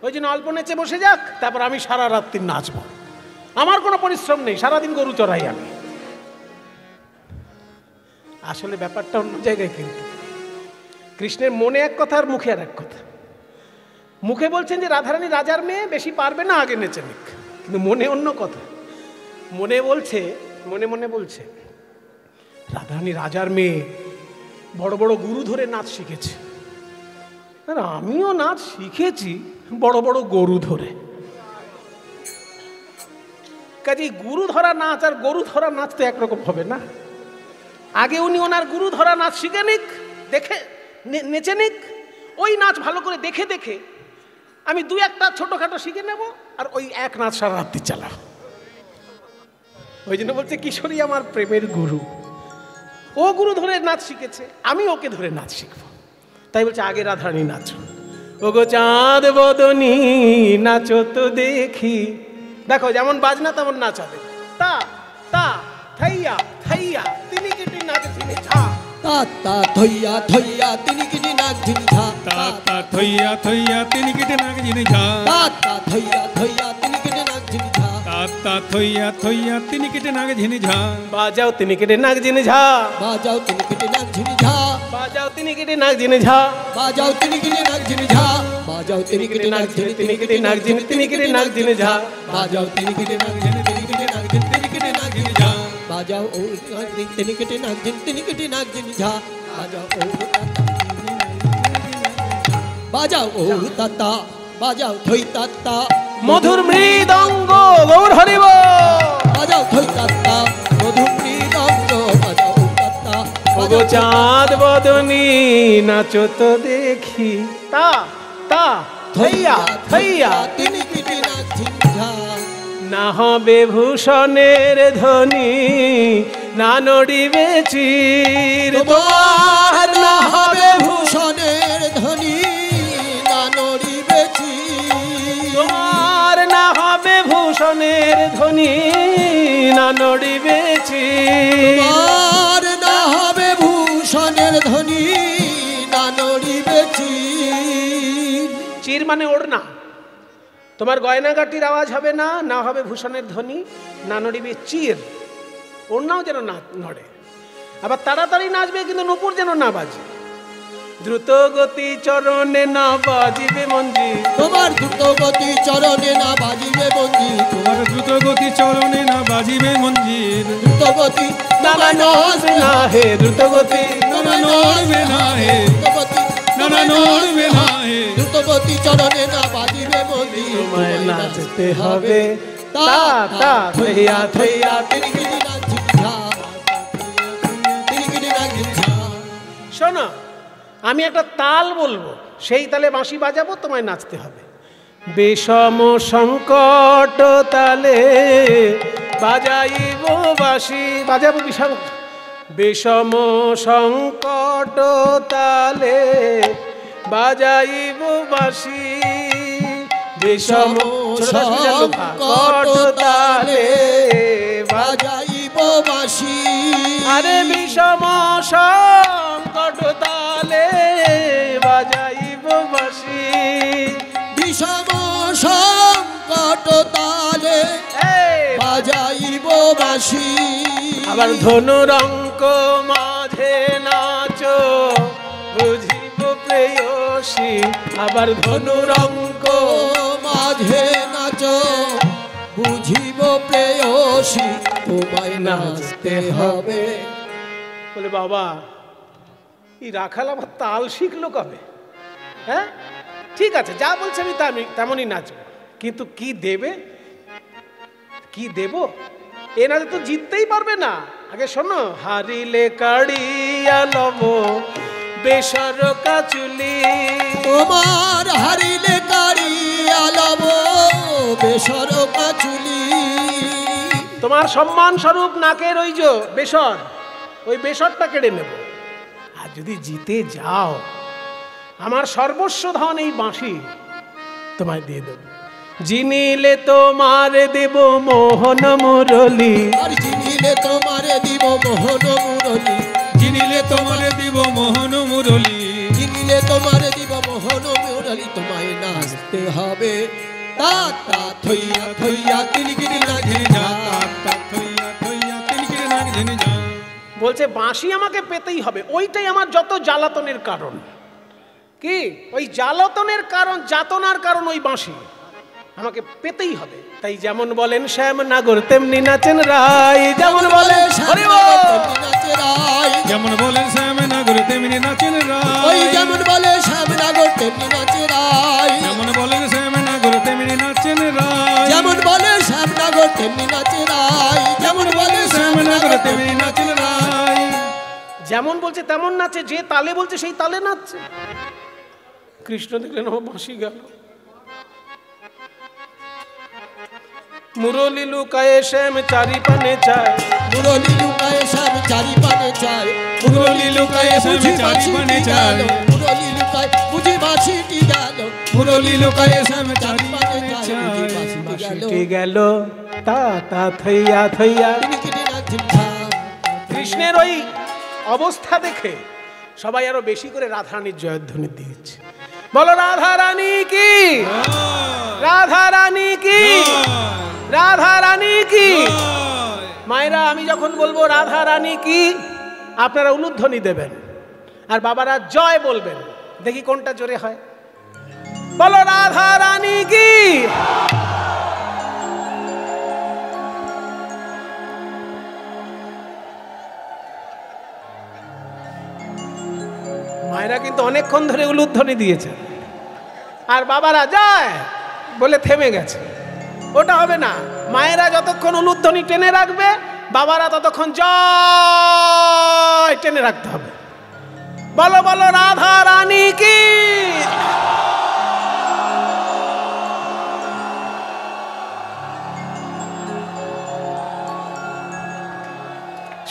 Speaker 1: ওই জন্য অল্প নেচে বসে যাক, তারপর আমি সারা রাত্রি নাচবো। আমার কোনো পরিশ্রম নেই, সারাদিন গরু চড়াই আমি। আসলে ব্যাপারটা অন্য জায়গায়। কিন্তু কৃষ্ণের মনে এক কথা আর মুখে আর এক কথা। মুখে বলছেন যে রাধারানী রাজার মেয়ে, বেশি পারবে না, আগে নেচে নিক। কিন্তু মনে অন্য কথা। মনে বলছে, মনে মনে বলছে রাধারানী রাজার মেয়ে, বড় বড় গুরু ধরে নাচ শিখেছে। আর আমিও নাচ শিখেছি বড় বড় গরু ধরে। কাজে গুরু ধরা নাচ আর গরু ধরা নাচ তো একরকম হবে না। আগে উনি ওনার গুরু ধরা নাচ শিখে নিক, দেখে নেচে নিক। ওই নাচ ভালো করে দেখে দেখে আমি দু একটা ছোটখাটো শিখে নেব আর ওই এক নাচ সারা রাত্রি চালাবো। ওই জন্য বলছে কিশোরী আমার প্রেমের গুরু, ও গুরু ধরে নাচ শিখেছে, আমি ওকে ধরে নাচ শিখবো। তাই বলছে আগে রাধারানী নাচো, ও গো চাঁদ বদনী নাচো তো দেখি। দেখো যেমন বাজনা তেমন নাচ হবে। তা তা থাইয়া থাইয়া তিনি কেটে নাচ ঝিনে ঝা,
Speaker 2: তা তা থইয়া থইয়া তিনি কিনি নাক ঝিনি ঝা,
Speaker 3: তা তা থইয়া থইয়া তিনি কেটে নাক ঝিনি ঝা,
Speaker 2: তা তা থইয়া থইয়া তিনি কিনি নাক ঝিনি ঝা,
Speaker 3: তা তা থইয়া থইয়া তিনি কেটে নাক ঝিনি ঝা।
Speaker 1: বাজাও তিনি কেটে নাক ঝিনে ঝা,
Speaker 2: বাজাও তিনি কিনি নাক ঝিনি ঝা,
Speaker 1: বাজাও তিনি কেটে নাক ঝিনে ঝা,
Speaker 2: বাজাও তিনি কিনি নাক ঝিনি ঝা, বাজাও তিনি কিনি নাক ঝিনি,
Speaker 1: তিনি কেটে নাক ঝিনে, তিনি কেটে নাক ঝিনে ঝা,
Speaker 2: বাজাও তিনি কিনি নাক ঝিনি, তিনি কিনি নাক ঝিনি, তিনি কিনি নাক ঝিনি ঝা, বাজাও ও তিনি কিনি নাক ঝিনি, তিনি কিনি নাক ঝিনি ঝা, বাজাও ও বাজাও ও তাতা, বাজাও থই তাতা,
Speaker 1: মধুর মৃদঙ্গ গৌর হরিব,
Speaker 2: বাজাও থই তাতা, মধুর মৃদঙ্গ বাজাও তাতা,
Speaker 1: ও গো চাঁদ বদনী নাচো তো দেখি। তা তা থাইয়া থাইয়া
Speaker 2: তিনি কিনি নাক ঝিনি ঝা,
Speaker 1: না হবে ভূষণের ধ্বনি, না নড়িবে চির তোমার, না হবে
Speaker 2: ভূষণের ধ্বনি, না নড়িবে চির,
Speaker 1: তোমার, না হবে ভূষণের ধ্বনি, না নড়িবে চির।
Speaker 2: আর না হবে ভূষণের ধ্বনি, না নড়িবে চির,
Speaker 1: চির মানে ওড়না। তোমার গয়নাগাটির আওয়াজ হবে না, না হবে ভূষণের ধ্বনি, না নড়িবে চির। ওড়নাও যেন না নড়ে। আবার তাড়াতাড়ি নাচবে কিন্তু নুপুর যেন না বাজে। দ্রুত গতি চরণে না বাজিবে মঞ্জির,
Speaker 2: তোমার দ্রুত গতি চরণে না বাজিবে মঞ্জির,
Speaker 3: তোমার দ্রুত গতি চরণে না বাজিবে মঞ্জির,
Speaker 2: দ্রুত গতি
Speaker 1: না না নড়বে না হে দ্রুত গতি,
Speaker 3: না না নড়বে না হে,
Speaker 2: দ্রুত গতি
Speaker 3: না না নড়বে না হে,
Speaker 2: দ্রুত গতি চরণে না বাজিবে মঞ্জির,
Speaker 1: তোমায় নাচতে হবে। তা তা থইয়া থইয়া
Speaker 2: তিনি কিনি নাক ঝিনি ঝা, তিনি কিনি নাক ঝিনি ঝা,
Speaker 1: শোনো, আমি একটা তাল বলবো, সেই তালে বাঁশি বাজাবো, তোমায় নাচতে হবে। বিষম সংকট তালে বাজাইব বাঁশি, বাজাবো বিষম, বিষম সংকট তালে বাজাইব বাঁশি, বিষম সংকট তালে
Speaker 2: বাজাইব বাঁশি,
Speaker 1: আরে বিষম সংকট তালে বাজাইব বাঁশি,
Speaker 2: বিষম সংকট তালে বাজাইব বাঁশি,
Speaker 1: আবার ধনুরঙ্ক মাঝে নাচো বুঝিব প্রেয়সী, আবার ধনুরঙ্ক
Speaker 2: মাঝে নাচ বুঝিব প্রেয়সী, তোমায় নাচতে হবে।
Speaker 1: বলে বাবা এই রাখাল আবার তাল শিখলো কবে? হ্যাঁ ঠিক আছে, যা বলছে আমি তেমনই নাচবো, কিন্তু কি দেবে, কি দেব? এ নাচে তো জিততেই পারবে না। আগে শোনো, হারিলে কাড়িয়া লব বেসর কাচুলি,
Speaker 2: তোমার হারিলে কাড়িয়া লব বেসর কাচুলি,
Speaker 1: তোমার সম্মান স্বরূপ নাকের ওই যে বেসর, ওই বেসরটা কেড়ে নেব। আর যদি জিতে যাও, আমার সর্বস্ব ধন এই বাঁশি তোমায় দিয়ে দেব। জিনিলে তোমার দেব মোহন মুরলি,
Speaker 2: আর চিনিলে তোমারে দিব মোহন মুরলি,
Speaker 3: চিনিলে তোমারে দিব মোহন মুরলি,
Speaker 2: চিনিলে তোমারে দিব মোহন মুরলি, তোমায় নাচতে হবে। তা তা থইয়া থইয়া তিনি কিনি নাক ঝিনি ঝা,
Speaker 3: তা থইয়া থইয়া তিনি কেটে নাক ঝিনি ঝা।
Speaker 1: বলছে বাঁশি আমাকে পেতেই হবে, ওইটাই আমার যত জ্বালাতনের কারণ। কি ওই জ্বালাতনের কারণ, যাতনার কারণ ওই বাঁশি, আমাকে পেতেই হবে। তাই যেমন বলেন শ্যাম নাগর তেমনি নাচেন রাই, যেমন বলেন হরি বল।
Speaker 2: নাচে রাই,
Speaker 3: যেমন বলেন শ্যামনগর তেমনি নাচেন
Speaker 2: ওই
Speaker 3: রায়,
Speaker 2: যেমন বলে শ্যামনগর তেমনি নাচে রাই,
Speaker 3: যেমন বলেন শ্যামনগর তেমনি নাচেন রায়,
Speaker 2: যেমন বলে শ্যামনগর তেমনি নাচে রাই, যেমন বলে
Speaker 3: শ্যামনগর তেমনি নাচেন রায়।
Speaker 1: যেমন বলছে তেমন নাচে, যে তালে বলছে সেই তালে নাচছে। কৃষ্ণ দেখলেন ও বাঁশি গেল, মুরলি লুকায়ে শ্যাম চারি পানে চায়,
Speaker 2: মুরলি লুকায় শ্যাম চারি পানে চায়,
Speaker 3: মুরলি লুকায়ে শ্যাম চারি পানে চায়,
Speaker 2: মুরলি লুকায় বুঝি বাঁশিটি গেল,
Speaker 3: মুরলি লুকায়ে শ্যাম চারি পানে
Speaker 2: বুঝি
Speaker 3: চায়।
Speaker 2: বাঁশিটি গেল।
Speaker 1: ছুটে গেল তা তা থইয়া থইয়া।
Speaker 2: টিনিকিটি নাক ঝিমঝাম।
Speaker 1: কৃষ্ণের ওই অবস্থা দেখে সবাই আরো বেশি করে রাধারানীর জয়ধ্বনি দিয়েছে। বলো রাধা রানী কি, রাধা রানী কি, রাধা রানী কি। মায়েরা আমি যখন বলবো রাধা রানী কি, আপনারা উলুধ্বনি দেবেন আর বাবারা জয় বলবেন। দেখি কোনটা জোরে হয়। বলো রাধা রানী কি। মায়েরা কিন্তু অনেকক্ষণ ধরে উলুধ্বনি দিয়েছে আর বাবারা যায় বলে থেমে গেছে। ওটা হবে না। মায়েরা যতক্ষণ উলুধ্বনি টেনে রাখবে, বাবারা ততক্ষণ জয় টেনে রাখতে হবে। বলো বলো রাধা রানী কি।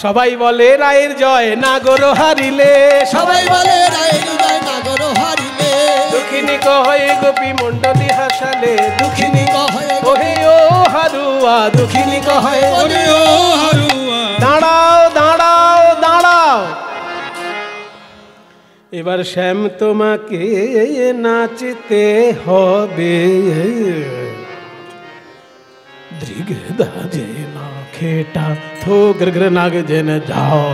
Speaker 1: সবাই বলে রায়ের জয়, নাগর হারিলে।
Speaker 2: সবাই বলে রায়ের জয়, নাগর হারিলে।
Speaker 1: দুঃখিনী কহে গোপী মণ্ডলী হাসালে, দুঃখিনী
Speaker 2: কহে
Speaker 1: ওহে ও হারুয়া, দুঃখিনী কহে
Speaker 3: ওরে ও হারুয়া।
Speaker 1: দাঁড়াও দাঁড়াও দাঁড়াও। এবার শ্যাম তোমাকে নাচতে হবে। দৃগদাজে না খেটা থো গ্রগ্র নাগ জেন যাও।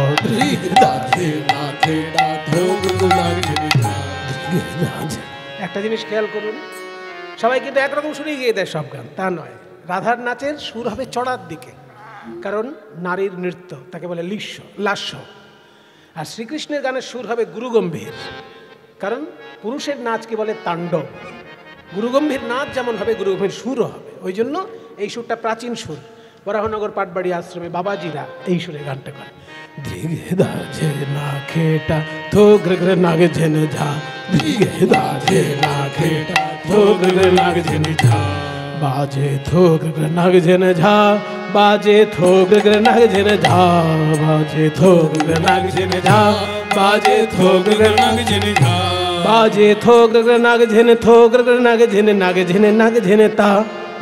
Speaker 2: দাঁড়ে না খেটা ধোগ গুলাগে যাও।
Speaker 1: দৃগদাজে। একটা জিনিস খেয়াল করুন, সবাই কিন্তু একরকম সুরে গিয়ে দেয় সব গান, তা নয়। রাধার নাচের সুর হবে চড়ার দিকে, কারণ নারীর নৃত্য, তাকে বলে লাস্য। আর শ্রীকৃষ্ণের গানের সুর হবে গুরুগম্ভীর, কারণ পুরুষের নাচকে বলে তাণ্ডব। গুরুগম্ভীর নাচ যেমন হবে, গুরুগম্ভীর সুরও হবে। ওই জন্য এই সুরটা প্রাচীন সুর। বরাহনগর পাটবাড়ি আশ্রমে বাবাজিরা এই সুরে গানটা করে। দৃগদাজে না খেটা থো গ্রগ্র নাগ জেন ঝা, দৃগদাজে না খেটা থো গ্রগ্র নাগ জেন ঝা। बाजे थोक नग जन झा, बाजे थोक नग जन झा, बाजे थोक नग जन झा, बाजे थोक नग जन झा, बाजे थोक नग जन थोक नग जन नग जन नग जन ता,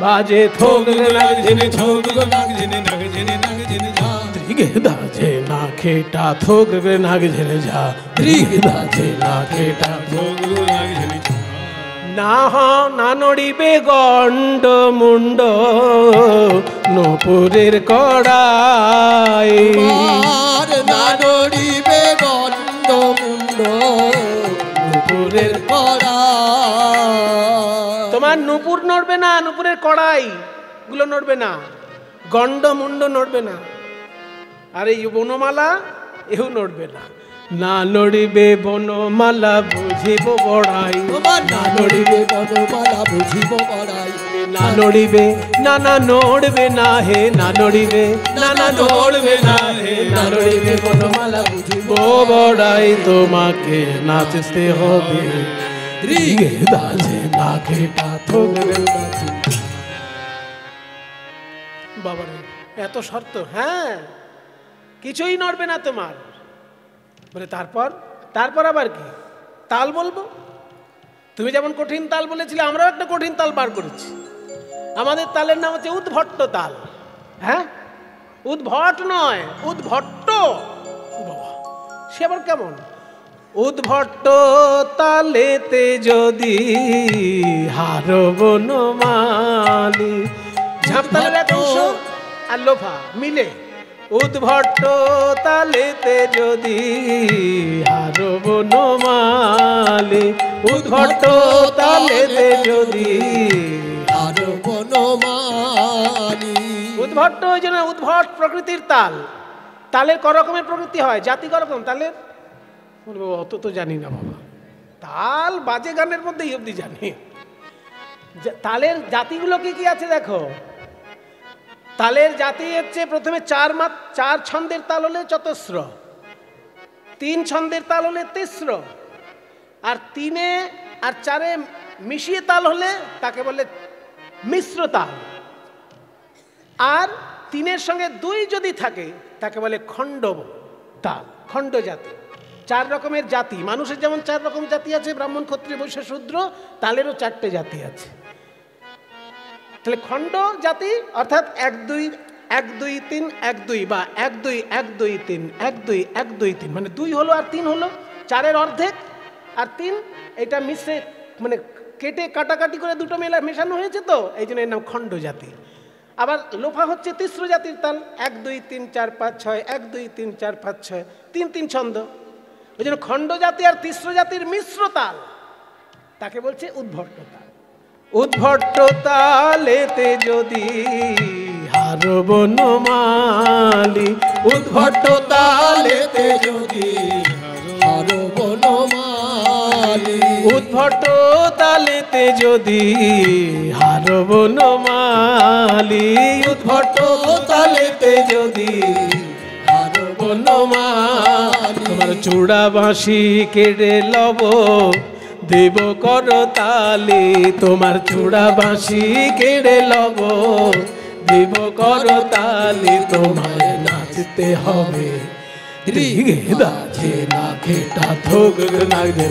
Speaker 1: बाजे थोक नग जन थोक नग जन नग जन नग जन झा। दृगदाजे ना खेटा थोक नग जन झा, दृगदाजे ना खेटा थोक नग जन झा। না না নড়িবে গণ্ড মুন্ড নপুরের কড়াই,
Speaker 2: আর না নড়িবে গণ্ড মুন্ড
Speaker 1: নপুরের
Speaker 2: কড়াই।
Speaker 1: তোমার নুপুর নড়বে না, নুপুরের কড়াই গুলো নড়বে না, গণ্ড মুন্ড নড়বে না, আর এই বনমালা এও নড়বে না। না নড়িবে বনমালা বুঝিব বড়াই,
Speaker 2: তোমার না নড়িবে বনমালা বুঝিব বড়াই।
Speaker 1: না নড়িবে না না নড়বে না হে, না নড়িবে না না নড়বে না হে, না নড়িবে বনমালা বুঝিব বড়াই। তোমাকে নাচতে হবে দৃগদাজে না খেটা থোগরে নাচি। বাবারে এত শর্ত? হ্যাঁ, কিছুই নড়বে না তোমার। বলে তারপর তারপর আবার কি? তাল বলবো। তুমি যেমন কঠিন তাল বলেছিলে, আমরাও একটা কঠিন তাল বার করেছি। আমাদের তালের নাম হচ্ছে উদ্ভট্ট তাল। হ্যাঁ, উদ্ভট নয়, উদ্ভট্ট। বাবা, সে আবার কেমন? উদ্ভট্ট তালেতে যদি হারো বনমালী। ঝাঁপ তালের এক অংশ আর লোফা মিলে উদ্ভট্ট তালেতে যদি হারো বনমালী, উদ্ভট্ট তালেতে যদি
Speaker 2: হারো বনমালী।
Speaker 1: উদ্ভট্ট ওই জন্য উদ্ভট প্রকৃতির তাল। তালের ক রকমের প্রকৃতি হয়, জাতি ক রকম তালের? বলবো অত তো জানি না বাবা, তাল বাজে গানের মধ্যে এই অবধি জানি। তালের জাতিগুলো কি কি আছে দেখো। তালের জাতি হচ্ছে প্রথমে চার ছন্দের তাল হলে চতস্র, 3 ছন্দের তাল হলে তিস্র, আর 3 আর 4 মিশিয়ে তাল হলে তাকে বলে মিশ্র তাল। আর 3-এর সঙ্গে 2 যদি থাকে তাকে বলে খণ্ড তাল, খণ্ড জাতি। 4 রকমের জাতি, মানুষের যেমন 4 রকম জাতি আছে, ব্রাহ্মণ ক্ষত্রিয় বৈশ্য শূদ্র, তালেরও 4টে জাতি আছে। তাহলে খণ্ড জাতি অর্থাৎ 1 2 1 2 3 1 2 বা 1 2 1 2 3 1 2 1 2 3, মানে 2 হলো আর 3 হলো, 4-এর অর্ধেক আর 3, এটা মিশে মানে কেটে কাটাকাটি করে দুটো মেশানো হয়েছে, তো এই জন্য এর নাম খণ্ড জাতি। আবার লোফা হচ্ছে 3র জাতির তাল, 1 2 3 4 5 6 1 2 3 4 5 6 3 3 ছন্দ। ওই জন্য খণ্ড জাতি আর 3র জাতির মিশ্র তাল তাকে বলছে উদ্ভট্ট তাল। উদ্ভট্ট তালেতে যদি হার বনমালী, উদ্ভট্ট তালেতে যদি
Speaker 2: হার বনমালী,
Speaker 1: উদ্ভট্ট তালেতে যদি হার বনমালী, উদ্ভট্ট তালেতে যদি হার বনমালী, তোমার চূড়া বাঁশি কেড়ে লব দেব কর তালি, তোমার চূড়া বাঁশি কেড়ে লব দেব কর তালি, তোমায় নাচতে হবে রিগে দাজে না খেটা থোক লাগে,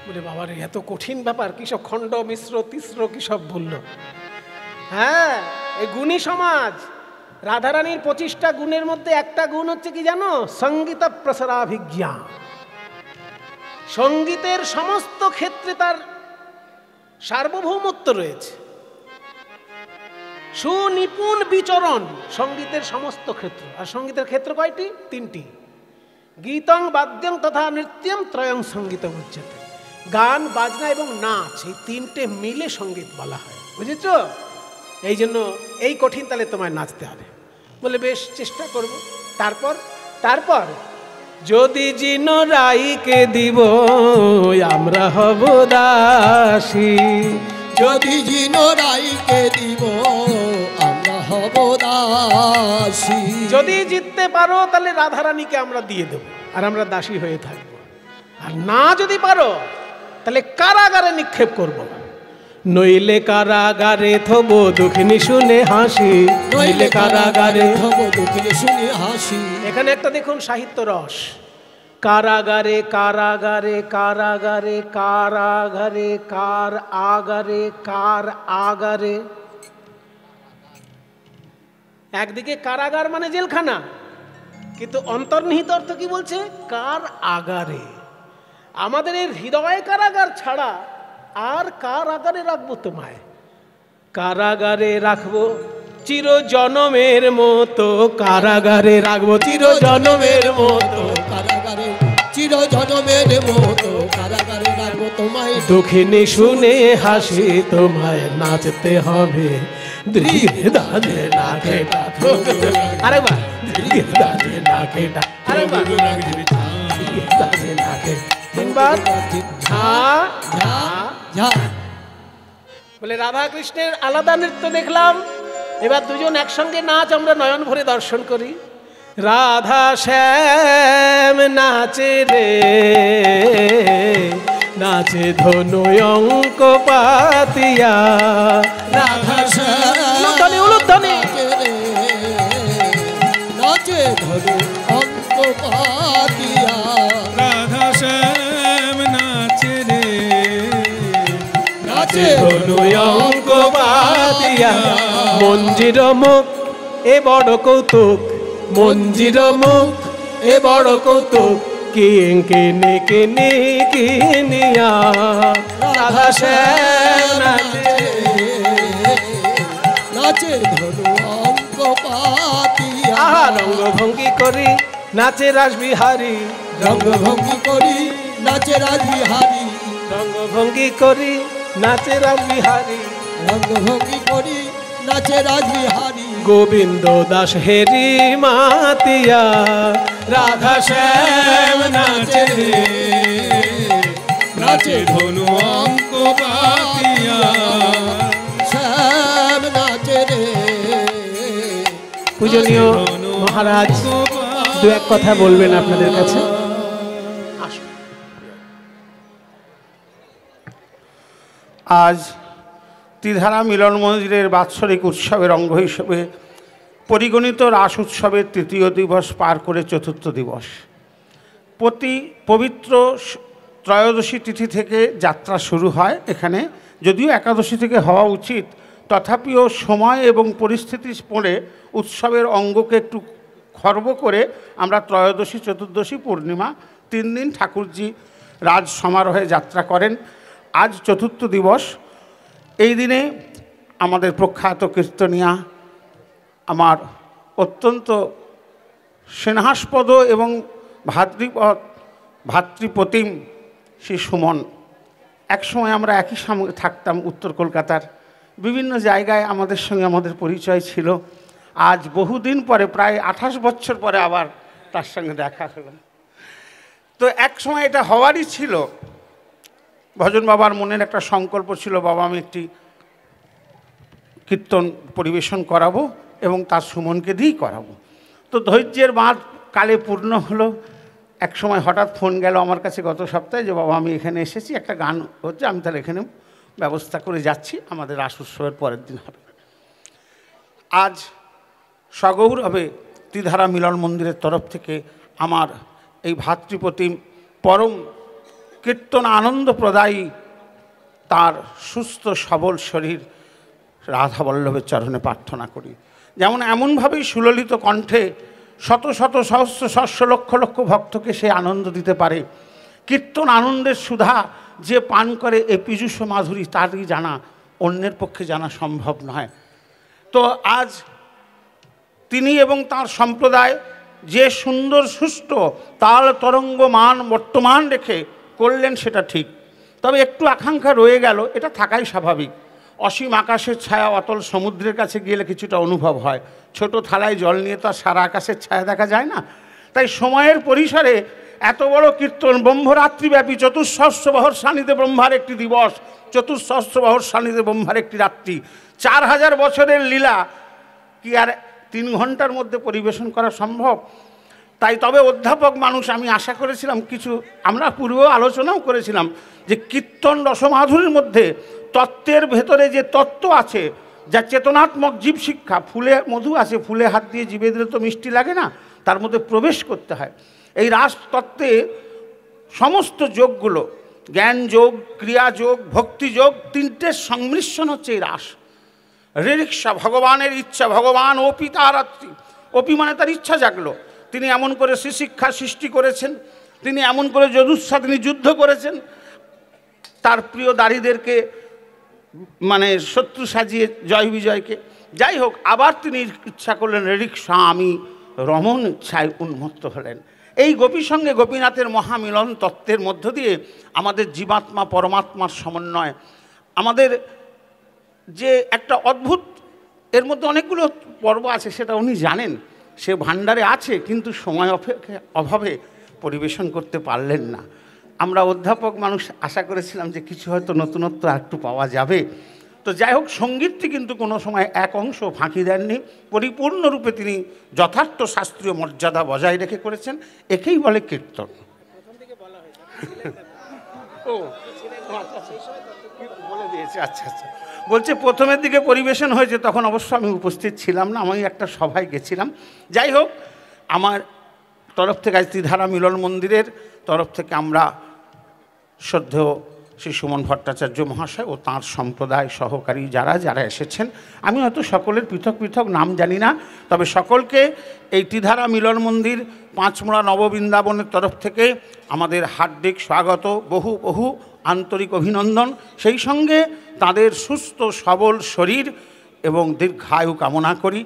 Speaker 1: বলে বাবার এত কঠিন ব্যাপার, কিসব খণ্ড মিশ্র 3র কিসব বললো। হ্যাঁ, এই গুণী সমাজ। রাধারানীর 25টা গুণের মধ্যে একটা গুণ হচ্ছে কি জানো? সঙ্গীত প্রসারাভিজ্ঞা। সঙ্গীতের সমস্ত ক্ষেত্রে তার সার্বভৌমত্ব রয়েছে, সুনিপুণ বিচরণ সঙ্গীতের সমস্ত ক্ষেত্র। আর সঙ্গীতের ক্ষেত্র কয়টি? 3টি। গীতং বাদ্যং তথা নৃত্যং ত্রয়ং সঙ্গীতম উচ্যতে। গান, বাজনা এবং নাচ, এই 3টে মিলে সঙ্গীত বলা হয়, বুঝেছ? এই জন্য এই কঠিন তালে তোমায় নাচতে হবে। বলে বেশ, চেষ্টা করব। তারপর যদি জিন রাইকে দিব আমরা হব দাসী,
Speaker 2: যদি জিন রাইকে দিব আমরা হব দাসী।
Speaker 1: যদি জিততে পারো তাহলে রাধারানীকে আমরা দিয়ে দেব আর আমরা দাসী হয়ে থাকব। আর না যদি পারো তাহলে কারাগারে নিক্ষেপ করব। নইলে কারাগারে থব দুঃখিনী শুনে হাসি, নইলে কারাগারে
Speaker 2: থব দুঃখিনী শুনে হাসি।
Speaker 1: এখানে একটা দেখুন সাহিত্য রস। কারাগারে কারাগারে কারাগারে কারাগারে কার আগারে কার আগারে। একদিকে কারাগার মানে জেলখানা, কিন্তু অন্তর্নিহিত অর্থ কি বলছে? কার আগারে। আমাদের এই হৃদয় কারাগার ছাড়া আর কার আগারে রাখবো তোমায়? কারাগারে রাখবো চির জনমের মতো, কারাগারে রাখবো চির জনমের মতো,
Speaker 2: কারাগারে চির জনমের মতো, কারাগারে রাখবো তোমায়।
Speaker 1: দুঃখিনী শুনে হাসি তোমায় নাচতে হবে ধীরে দাদে না খেটা। আরে বাহ, ধীরে দাদে না খেটা। আরে বাহ, ধীরে দাদে না খেটা। তিনবার ঝা ঝা ঝা। বলে রাধা কৃষ্ণের আলাদা নৃত্য দেখলাম, এবার দুজন একসঙ্গে নাচ আমরা নয়ন ভরে দর্শন করি। রাধা শ্যাম নাচে রে, নাচে ধনু অঙ্ক পাতিয়া।
Speaker 2: রাধা শ্যাম
Speaker 1: উলুধ্বনি
Speaker 2: নাচে ধনু অঙ্ক পাতিয়া।
Speaker 3: রাধা শ্যাম নাচে রে,
Speaker 1: নাচে ধনু অঙ্ক পাতিয়া। মঞ্জির মুখ এ বড় কৌতুক, মঞ্জির মুখ এ বড় কৌতুক, কিনে কিনে কিনিয়া। রাধা শ্যাম নাচে
Speaker 2: নাচে ধনু অঙ্ক পাতিয়া।
Speaker 1: আহা, রঙ্গভঙ্গি করি নাচে রাসবিহারী,
Speaker 2: রঙ্গভঙ্গি করি নাচে রাসবিহারী,
Speaker 1: রঙ্গভঙ্গি করি নাচে রাসবিহারী।
Speaker 2: রঙ্গভঙ্গি করি নাচে রাসবিহারী।
Speaker 1: গোবিন্দ দাস হেরি মাতিয়া। রাধা শ্যাম নাচে রে,
Speaker 3: নাচে ধনু অঙ্ক পাতিয়া।
Speaker 2: শ্যাম নাচে রে।
Speaker 1: পূজনীয় মহারাজ দু এক কথা বলবেন আপনাদের কাছে।
Speaker 4: আজ ত্রিধারা মিলন মন্দিরের বাৎসরিক উৎসবের অঙ্গ হিসেবে পরিগণিত রাস উৎসবের তৃতীয় দিবস পার করে চতুর্থ দিবস। প্রতি পবিত্র ত্রয়োদশী তিথি থেকে যাত্রা শুরু হয় এখানে, যদিও একাদশী থেকে হওয়া উচিত, তথাপিও সময় এবং পরিস্থিতি পড়ে উৎসবের অঙ্গকে একটু খর্ব করে আমরা ত্রয়োদশী, চতুর্দশী, পূর্ণিমা 3 দিন ঠাকুরজি রাজ সমারোহে যাত্রা করেন। আজ চতুর্থ দিবস। এই দিনে আমাদের প্রখ্যাত কীর্তনিয়া, আমার অত্যন্ত স্নেহাস্পদ এবং ভাতৃপ্রতিম শ্রী সুমন। একসময় আমরা একই সঙ্গে থাকতাম উত্তর কলকাতার বিভিন্ন জায়গায়, আমাদের সঙ্গে আমাদের পরিচয় ছিল। আজ বহুদিন পরে, প্রায় 28 বছর পরে আবার তার সঙ্গে দেখা হলো। তো এক সময় এটা হওয়ারই ছিল। ভজন বাবার মনের একটা সংকল্প ছিল, বাবা আমি একটি কীর্তন পরিবেশন করাবো এবং তার সুমনকে দিয়েই করাবো। তো ধৈর্যের বাঁধ কালে পূর্ণ হলো। এক সময় হঠাৎ ফোন গেল আমার কাছে গত সপ্তাহে যে বাবা আমি এখানে এসেছি, একটা গান হচ্ছে, আমি তাহলে এখানে ব্যবস্থা করে যাচ্ছি, আমাদের রাস উৎসবের পরের দিন হবে। আজ সগৌরবে ত্রিধারা মিলন মন্দিরের তরফ থেকে আমার এই ভাতৃপ্রতিম পরম কীর্তন আনন্দ প্রদায়ী তার সুস্থ সবল শরীর রাধা বল্লভের চরণে প্রার্থনা করি, যেমন এমনভাবেই সুললিত কণ্ঠে শত শত সহস্র সহস্র লক্ষ লক্ষ ভক্তকে সে আনন্দ দিতে পারে। কীর্তন আনন্দের সুধা যে পান করে এ পীযূষ মাধুরী তারই জানা, অন্যের পক্ষে জানা সম্ভব নয়। তো আজ তিনি এবং তার সম্প্রদায় যে সুন্দর সুষ্ঠু তাল তরঙ্গ মান বর্তমান রেখে করলেন সেটা ঠিক, তবে একটু আকাঙ্ক্ষা রয়ে গেল, এটা থাকাই স্বাভাবিক। অসীম আকাশের ছায়া অতল সমুদ্রের কাছে গেলে কিছুটা অনুভব হয়, ছোট থালায় জল নিয়ে তো আর সারা আকাশের ছায়া দেখা যায় না। তাই সময়ের পরিসরে এত বড় কীর্তন ব্রহ্মরাত্রিব্যাপী চতুঃসহস্রবহর সান্নিধ্যে ব্রহ্মার একটি দিবস, চতুঃসহস্রবহর সান্নিধ্যে ব্রহ্মার একটি রাত্রি, 4000 বছরের লীলা কি আর 3 ঘন্টার মধ্যে পরিবেশন করা সম্ভব? তাই তবে অধ্যাপক মানুষ, আমি আশা করেছিলাম কিছু, আমরা পূর্বেও আলোচনাও করেছিলাম যে কীর্তন রসমাধুরীর মধ্যে তত্ত্বের ভেতরে যে তত্ত্ব আছে, যা চেতনাত্মক জীব শিক্ষা, ফুলে মধু আছে, ফুলে হাত দিয়ে জিভে দিলে তো মিষ্টি লাগে না, তার মধ্যে প্রবেশ করতে হয়। এই রাস তত্ত্বে সমস্ত যোগগুলো, জ্ঞান যোগ, ক্রিয়া যোগ, ভক্তি যোগ, 3টের সংমিশ্রণ হচ্ছে এই রাস। রিরিক্সা, ভগবানের ইচ্ছা, ভগবান অপি তারাত্রি, অপি মানে তার ইচ্ছা জাগলো, তিনি এমন করে শ্রীশিক্ষা সৃষ্টি করেছেন, তিনি এমন করে যজুৎসা তিনি যুদ্ধ করেছেন, তার প্রিয় দাড়িদেরকে মানে শত্রু সাজিয়ে জয় বিজয়কে। যাই হোক, আবার তিনি ইচ্ছা করলেন রিরিক্সা, আমি রমণ ইচ্ছায় উন্মত্ত হলেন। এই গোপীর সঙ্গে গোপীনাথের মহামিলন তত্ত্বের মধ্য দিয়ে আমাদের জীবাত্মা পরমাত্মার সমন্বয়, আমাদের যে একটা অদ্ভুত, এর মধ্যে অনেকগুলো পর্ব আছে, সেটা উনি জানেন, সে ভাণ্ডারে আছে, কিন্তু সময় অভাবে পরিবেশন করতে পারলেন না। আমরা অধ্যাপক মানুষ আশা করেছিলাম যে কিছু হয়তো নতুনত্ব আর একটু পাওয়া যাবে। তো যাই হোক, সঙ্গীতটি কিন্তু কোনো সময় এক অংশ ফাঁকি দেননি, পরিপূর্ণরূপে তিনি যথার্থ শাস্ত্রীয় মর্যাদা বজায় রেখে করেছেন। একেই বলে কীর্তন। বলে দিয়েছে, আচ্ছা আচ্ছা। বলছে প্রথমের দিকে পরিবেশন হয়েছে, তখন অবশ্য আমি উপস্থিত ছিলাম না, আমি একটা সভায় গেছিলাম। যাই হোক, আমার তরফ থেকে আজ ত্রিধারা মিলন মন্দিরের তরফ থেকে আমরা শ্রদ্ধেয় শ্রী সুমন ভট্টাচার্য মহাশয় ও তাঁর সম্প্রদায় সহকারী যারা যারা এসেছেন, আমি হয়তো সকলের পৃথক পৃথক নাম জানি না, তবে সকলকে এই ত্রিধারা মিলন মন্দির পাঁচমোড়া নববৃন্দাবনের তরফ থেকে আমাদের হার্দিক স্বাগত, বহু বহু আন্তরিক অভিনন্দন। সেই সঙ্গে তাদের সুস্থ সবল শরীর এবং দীর্ঘায়ু কামনা করি।